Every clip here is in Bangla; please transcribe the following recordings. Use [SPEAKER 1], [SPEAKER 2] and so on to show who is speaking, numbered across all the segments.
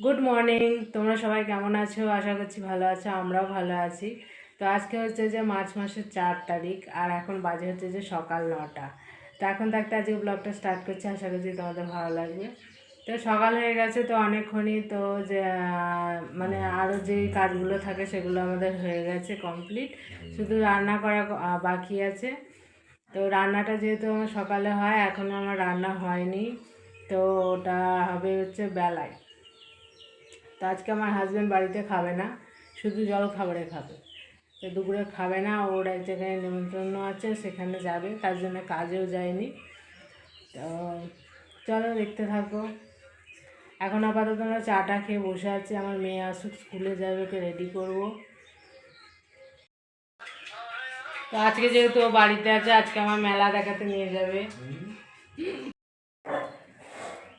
[SPEAKER 1] Good morning. তোমরা সবাই কেমন আছো? আশা করছি ভালো আছো, আমরাও ভালো আছি। তো আজকে হচ্ছে যে মার্চ মাসের 4 তারিখ, আর এখন বাজে হচ্ছে যে সকাল 9টা। তো এখন থাকতে আজকে ব্লগটা স্টার্ট করছি, আশা করছি তোমাদের ভালো লাগবে। তো সকাল হয়ে গেছে তো অনেকক্ষণই, তো যে মানে আরও যেই কাজগুলো থাকে সেগুলো আমাদের হয়ে গেছে কমপ্লিট, শুধু রান্না করা বাকি আছে। তো রান্নাটা যেহেতু আমার সকালে হয়, এখনও আমার রান্না হয়নি, তো ওটা হবে হচ্ছে বেলায়। তো আজকে আমার হাজব্যান্ড বাড়িতে খাবে না, শুধু জল খাবারে খাবে। তো দুপুরে খাবে না, ওর এক জায়গায় নিমন্ত্রণ আছে, সেখানে যাবে, তার জন্য কাজেও যায়নি। তো চলো দেখতে থাকো। এখন আপাতত আমরা চাটা খেয়ে বসে আছি, আমার মেয়ে আসুক, স্কুলে যাবে, ওকে রেডি করবো। তো আজকে যেহেতু ও বাড়িতে আছে, আজকে আমার মেলা দেখাতে নিয়ে যাবে।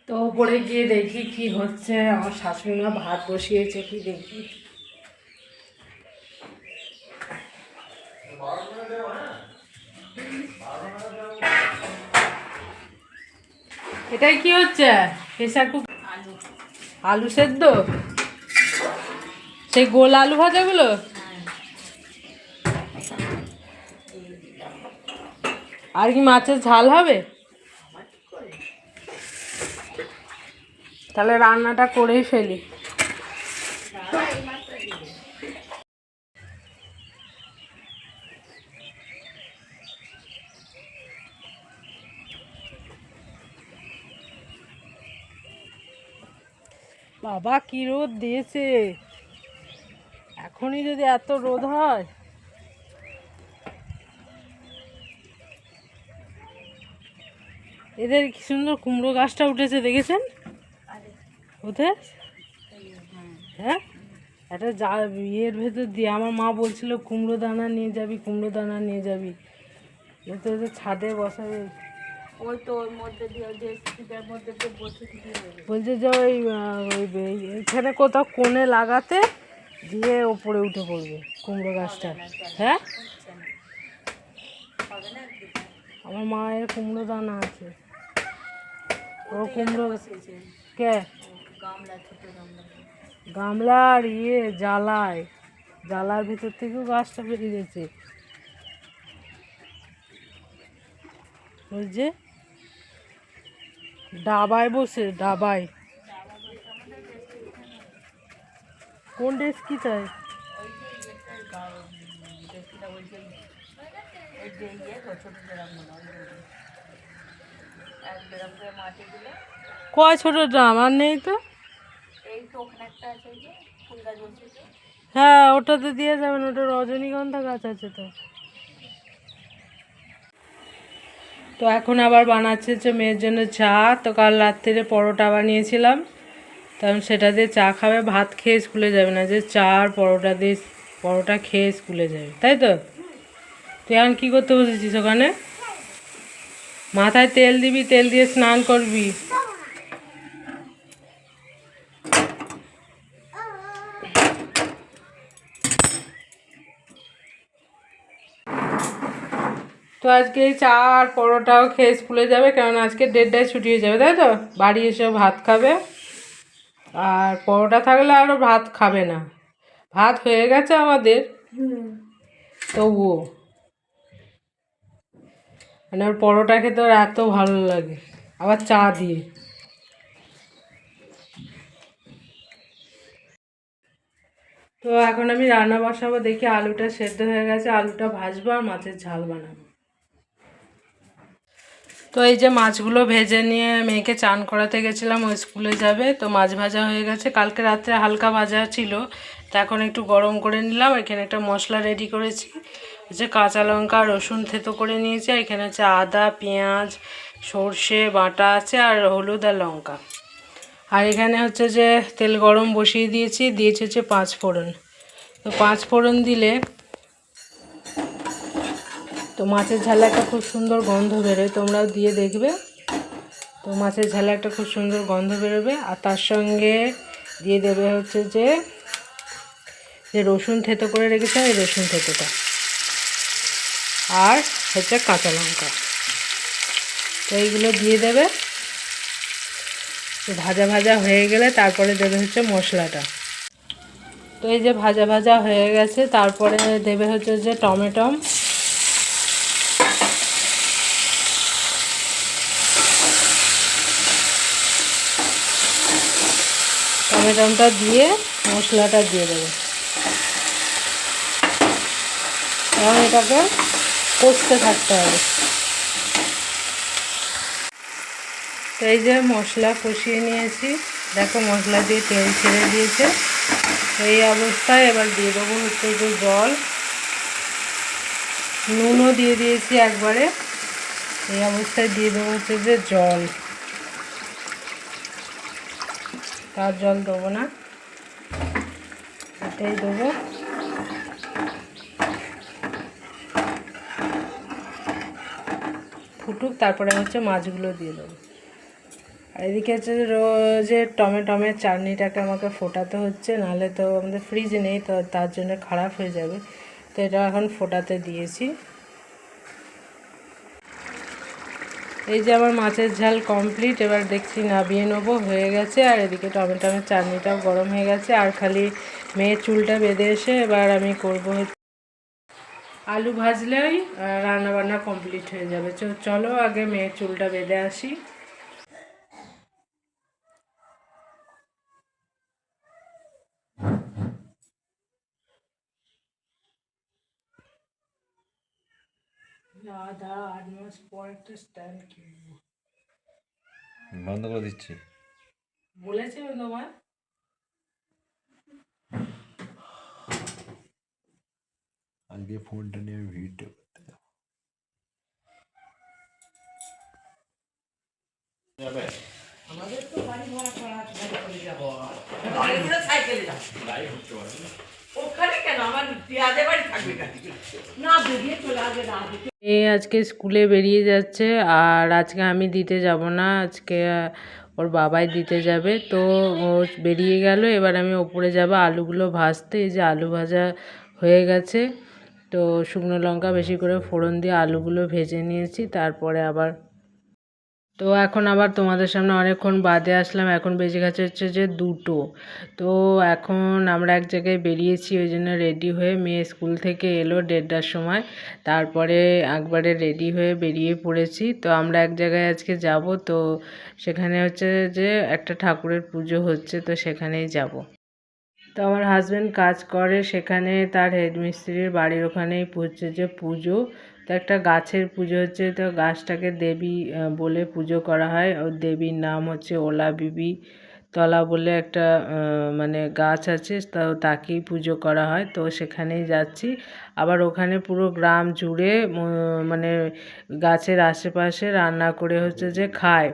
[SPEAKER 1] তো ওপরে গিয়ে দেখি কি হচ্ছে, আমার শাশুড়ি মা ভাত বসিয়েছে, কি দেখি। এটাই কি হচ্ছে? প্রেসার কুকার আলু সেদ্ধ, সেই গোল আলু ভাজাগুলো। আর কি মাছের ঝাল হবে? তাহলে রান্নাটা করেই ফেলি। বাবা কি রোদ দিয়েছে! এখনই যদি এত রোদ হয়! এদের কি সুন্দর কুমড়ো গাছটা উঠেছে, দেখেছেন ওদের? হ্যাঁ, একটা ইয়ের ভেতর দিয়ে আমার মা বলছিল কুমড়ো দানা নিয়ে যাবি, কুমড়ো দানা নিয়ে যাবি, যেহেতু ওদের ছাদে বসাবে।
[SPEAKER 2] ওই তো ওর মধ্যে দিয়ে যে স্টিকের মধ্যে তো বসে দিয়ে দেবে।
[SPEAKER 1] বলছে যে এখানে কোথাও কোণে লাগাতে, দিয়ে ওপরে উঠে পড়বে কুমড়ো গাছটা। হ্যাঁ,
[SPEAKER 2] হবে না
[SPEAKER 1] আমার মায়ের কুমড়ো দানা আছে। ও
[SPEAKER 2] ও
[SPEAKER 1] কুমড়ো
[SPEAKER 2] বসিয়েছে
[SPEAKER 1] কে
[SPEAKER 2] গামলা, ছোট গামলা।
[SPEAKER 1] গামলার জ্বালায়, জ্বালার ভিতর থেকেও গাছটা বেরিয়েছে। ওই যে ডাবায় বসে, ডাবায়। কোন ড্রেস কি চাই?
[SPEAKER 2] ওই যে ডেস্কিটা ওই যে ছোট ড্রাম মনে হয়, এক ড্রাম করে মাটি দিলে।
[SPEAKER 1] কয় ছোট ড্রাম? আর নেই তো।
[SPEAKER 2] এই তো ওখানে একটা আছে, ওই যে ফুল গাছ বসেছে।
[SPEAKER 1] হ্যাঁ, ওটাতে দিয়ে যাবেন, ওটা রজনীগন্ধা গাছ আছে তো। তো এখন আবার বানাচ্ছে হচ্ছে মেয়ের জন্য চা। তো কাল রাত্রিরে পরোটা বানিয়েছিলাম, তখন সেটা দিয়ে চা খাবে, ভাত খেয়ে স্কুলে যাবে না, যে চা আর পরোটা দিয়ে, পরোটা খেয়ে স্কুলে যাবে, তাই তো? তুই এখন কী করতে বসেছিস ওখানে? মাথায় তেল দিবি, তেল দিয়ে স্নান করবি। তো আজকে এই চা আর পরোটাও খেয়ে স্কুলে যাবে, কারণ আজকে 1:30টায় ছুটি হয়ে যাবে, তাই তো? বাড়ি এসেও ভাত খাবে, আর পরোটা থাকলে আরও ভাত খাবে না। ভাত হয়ে গেছে আমাদের, তবুও মানে ওর পরোটা খেতে ওর এত ভালো লাগে, আবার চা দিয়ে। তো এখন আমি রান্না বসাবো, দেখি আলুটা সেদ্ধ হয়ে গেছে, আলুটা ভাজবো আর মাছের ঝাল বানাবো। তো এই যে মাছগুলো ভেজে নিয়ে মেয়েকে চান করাতে গেছিলাম, ও স্কুলে যাবে, তো মাছ ভাজা হয়ে গেছে, কালকে রাত্রে হালকা ভাজা ছিল, তো এখন একটু গরম করে নিলাম। এখানে একটা মশলা রেডি করেছি, যে কাঁচা লঙ্কা রসুন থেতো করে নিয়েছি, আর এখানে হচ্ছে আদা পেঁয়াজ সর্ষে বাটা আছে, আর হলুদ আর লঙ্কা। আর এখানে হচ্ছে যে তেল গরম বসিয়ে দিয়েছি হচ্ছে 5 ফোড়ন। তো 5 ফোড়ন দিলে তো মাছের ঝালে একটা খুব সুন্দর গন্ধ বেরোয়, তোমরাও দিয়ে দেখবে। তো মাছের ঝালে একটা খুব সুন্দর গন্ধ বেরোবে, আর তার সঙ্গে দিয়ে দেবে হচ্ছে যে রসুন থেতো করে রেখেছে, এই রসুন থেতোটা, আর হচ্ছে কাঁচা লঙ্কা। তো এইগুলো দিয়ে দেবে, তো ভাজা ভাজা হয়ে গেলে তারপরে দেবে হচ্ছে মশলাটা। তো এই যে ভাজা ভাজা হয়ে গেছে, তারপরে দেবে হচ্ছে যে টমেটো, টমেটোটা দিয়ে মশলাটা দিয়ে দেবো এবং এটাকে কষতে থাকতে হবে। তো এই যে মশলা কষিয়ে নিয়েছি, দেখো মশলা দিয়ে তেল ছেড়ে দিয়েছে। এই অবস্থায় এবার দিয়ে দেবো হচ্ছে যে জল, নুনও দিয়ে দিয়েছি একবারে। এই অবস্থায় দিয়ে দেবো হচ্ছে যে জল, তার জল দেবো না, এটাই দেবো। ফুটুক, তারপরে হচ্ছে মাছগুলো দিয়ে দেবো। আর এদিকে হচ্ছে যে টমেটোমের চাটনিটাকে আমাকে ফোটাতে হচ্ছে, নাহলে তো আমাদের ফ্রিজে নেই, তো তার জন্য খারাপ হয়ে যাবে। তো এটা এখন ফোটাতে দিয়েছি। এই যে আমার মাছের ঝাল কমপ্লিট, এবার দেখছি নামিয়ে নেবো, হয়ে গেছে। আর এদিকে টমেটোমের চাটনিটাও গরম হয়ে গেছে। আর খালি মেয়ের চুলটা বেঁধে এসে এবার আমি করবো আলু ভাজলেই রান্নাবান্না কমপ্লিট হয়ে যাবে। চলো আগে মেয়ের চুলটা বেঁধে আসি। দাদা 8 মাস পর একটা স্টাইল কিনবো,
[SPEAKER 3] বন্ধ করে দিচ্ছি।
[SPEAKER 1] বলেছিল তোমার।
[SPEAKER 3] আজকে ফোনটা নিয়ে আমি ভিডিও করতে যাবো।
[SPEAKER 1] আমাদের তো বাড়ি ভাড়া করা আছে, চলে যাবো।
[SPEAKER 2] সাইকেলে যাবো ওখানে কেন, আমার পেঁয়াজে বাড়ি থাকবে না, বেরিয়ে চলে আসবে না।
[SPEAKER 1] এই আজকে স্কুলে বেরিয়ে যাচ্ছে, আর আজকে আমি দিতে যাব না, আজকে ওর বাবাই দিতে যাবে। তো ও বেরিয়ে গেল, এবার আমি ওপরে যাব আলুগুলো ভাজতে। এই যে আলু ভাজা হয়ে গেছে, তো শুকনো লঙ্কা বেশি করে ফোড়ন দিয়ে আলুগুলো ভেজে নিয়েছি। তারপরে আবার তো এখন আবার তোমাদের সামনে অনেকক্ষণ বাদে আসলাম, এখন বেজে গেছে হচ্ছে যে 2টো। তো এখন আমরা এক জায়গায় বেরিয়েছি, ওই জন্য রেডি হয়ে, মেয়ে স্কুল থেকে এলো 1:30টার সময়, তারপরে একবারে রেডি হয়ে বেরিয়ে পড়েছি। তো আমরা এক জায়গায় আজকে যাব, তো সেখানে হচ্ছে যে একটা ঠাকুরের পুজো হচ্ছে, তো সেখানেই যাব। তো আমার হাজব্যান্ড কাজ করে সেখানে, তার হেডমিস্ত্রির বাড়ির ওখানেই হচ্ছে যে পুজো। তো একটা গাছের পুজো হচ্ছে, তো গাছটাকে দেবী বলে পুজো করা হয়। ওর দেবীর নাম হচ্ছে ওলা বিবি তলা বলে একটা মানে গাছ আছে, তো তাকেই পুজো করা হয়। তো সেখানেই যাচ্ছি। আবার ওখানে পুরো গ্রাম জুড়ে মানে গাছের আশেপাশে রান্না করে হচ্ছে যে খায়।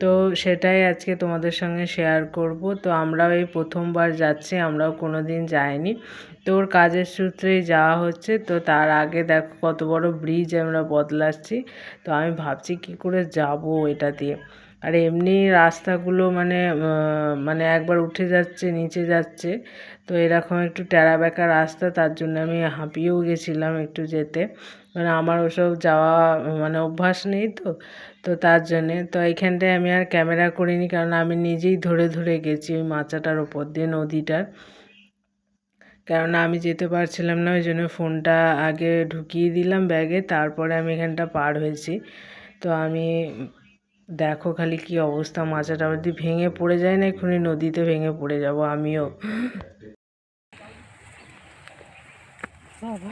[SPEAKER 1] তো সেটাই আজকে তোমাদের সঙ্গে শেয়ার করব। তো আমরাও এই প্রথমবার যাচ্ছি, আমরাও কোনো দিন যাইনি। তো ওর কাজের সূত্রেই যাওয়া হচ্ছে। তো তার আগে দেখো কত বড় ব্রিজ আমরা বদলাচ্ছি। তো আমি ভাবছি কি করে যাব এটা দিয়ে। আর এমনি রাস্তাগুলো মানে মানে একবার উঠে যাচ্ছে নিচে যাচ্ছে, তো এরকম একটু ট্যাড়া ব্যাকা রাস্তা, তার জন্য আমি হাঁপিয়েও গেছিলাম একটু যেতে, মানে আমার ওসব যাওয়া মানে অভ্যাস নেই। তো তো তার জন্যে তো এইখানটায় আমি আর ক্যামেরা করিনি, কারণ আমি নিজেই ধরে ধরে গেছি ওই মাচাটার ওপর দিয়ে, নদীটার। কেননা আমি যেতে পারছিলাম না, ওই জন্য ফোনটা আগে ঢুকিয়ে দিলাম ব্যাগে, তারপরে আমি এখানটা পার হয়েছি। তো আমি দেখো খালি কি অবস্থা, মাচাটা যদি ভেঙে পড়ে যায় না, এক্ষুনি নদীতে ভেঙে পড়ে যাব আমিও। বাবা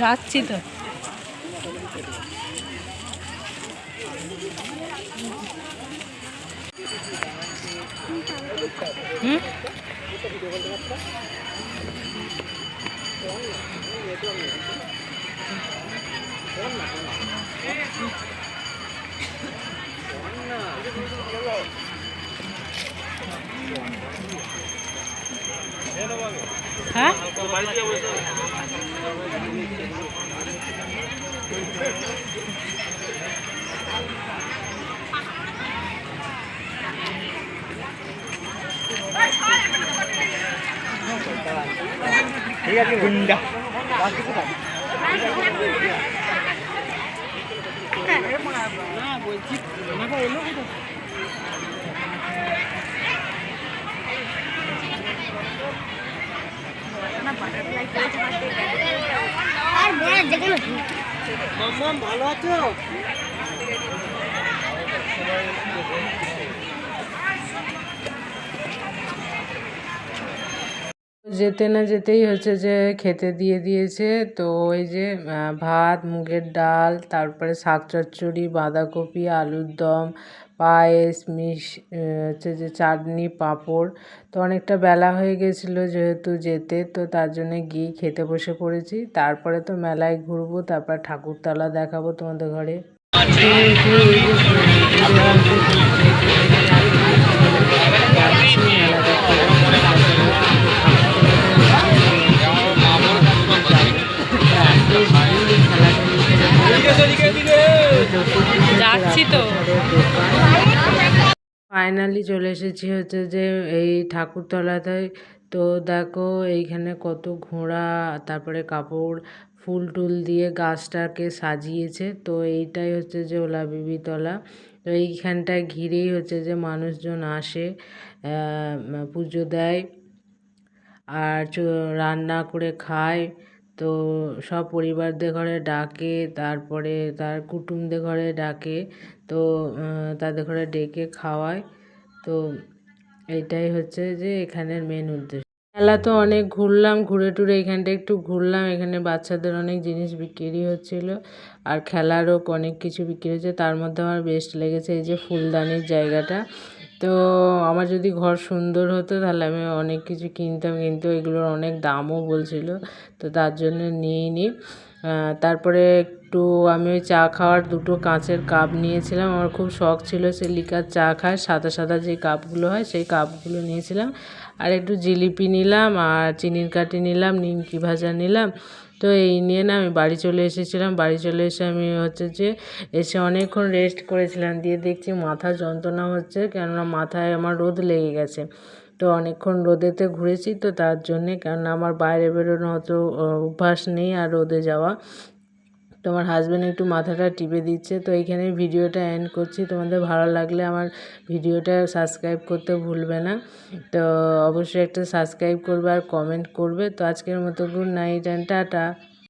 [SPEAKER 1] যাচ্ছি তো। হুম হ্যাঁ
[SPEAKER 4] ভালো আছো?
[SPEAKER 1] যেতে না যেতেই হচ্ছে যে খেতে দিয়ে দিয়েছে। তো ওই যে ভাত, মুগের ডাল, তারপরে শাক চচ্চড়ি, বাঁধাকপি, আলুর দম, পায়েস, হচ্ছে যে চাটনি, পাঁপড়। তো অনেকটা বেলা হয়ে গেছিলো যেহেতু যেতে, তো তার জন্যে গিয়ে খেতে বসে পড়েছি। তারপরে তো মেলায় ঘুরবো, তারপর ঠাকুরতলা দেখাবো তোমাদের ঘরে। যাচ্ছি তো। ফাইনালি চলে এসেছি হচ্ছে যে এই ঠাকুরতলাতে। তো দেখো এইখানে কত ঘোড়া, তারপরে কাপড়, ফুল টুল দিয়ে গাছটাকে সাজিয়েছে। তো এইটাই হচ্ছে যে ওলা বিবিতলা। তো এইখানটায় ঘিরেই হচ্ছে যে মানুষজন আসে, পুজো দেয় আর রান্না করে খায়। তো সব পরিবারদের ঘরে ডাকে, তারপরে তার কুটুমদের ঘরে ডাকে। তো তাদের ঘরে ডেকে খাওয়ায়। তো এইটাই হচ্ছে যে এখানের মেন উদ্দেশ্য। মেলা তো অনেক ঘুরলাম, ঘুরে টুরে এখানটা একটু ঘুরলাম। এখানে বাচ্চাদের অনেক জিনিস বিক্রি হচ্ছিল আর খেলারও অনেক কিছু বিক্রি হচ্ছে। তার মধ্যে আমার বেস্ট লেগেছে এই যে ফুলদানির জায়গাটা। তো আমার যদি ঘর সুন্দর হতো তাহলে আমি অনেক কিছু কিনতাম, কিন্তু এগুলোর অনেক দামও বলছিল, তো তার জন্য নিইনি। তারপরে একটু আমি ওই চা খাওয়ার 2টো কাঁচের কাপ নিয়েছিলাম। আমার খুব শখ ছিল সে লিকার চা খায়, সাদা সাদা যে কাপগুলো হয় সেই কাপগুলো নিয়েছিলাম। আর একটু জিলিপি নিলাম আর চিনির কাঠি নিলাম, নিমকি ভাজা নিলাম। তো এই নিয়ে না আমি বাড়ি চলে এসেছিলাম। বাড়ি চলে এসে আমি হচ্ছে যে এসে অনেকক্ষণ রেস্ট করেছিলাম, দিয়ে দেখছি মাথা যন্ত্রণা হচ্ছে, কেননা মাথায় আমার রোদ লেগে গেছে। তো অনেকক্ষণ রোদেতে ঘুরেছি, তো তার জন্যে, কেননা আমার বাইরে বেরোনো অত অভ্যাস নেই আর রোদে যাওয়া। তো আমার হাজব্যান্ড একটু মাথাটা টিপে দিচ্ছে। তো এইখানে ভিডিওটা এন্ড করছি। তোমাদের ভালো লাগলে আমার ভিডিওটা সাবস্ক্রাইব করতে ভুলবে না। তো অবশ্যই একটা সাবস্ক্রাইব করবে আর কমেন্ট করবে। তো আজকের মতো গুড নাইট অ্যান্ড টাটা।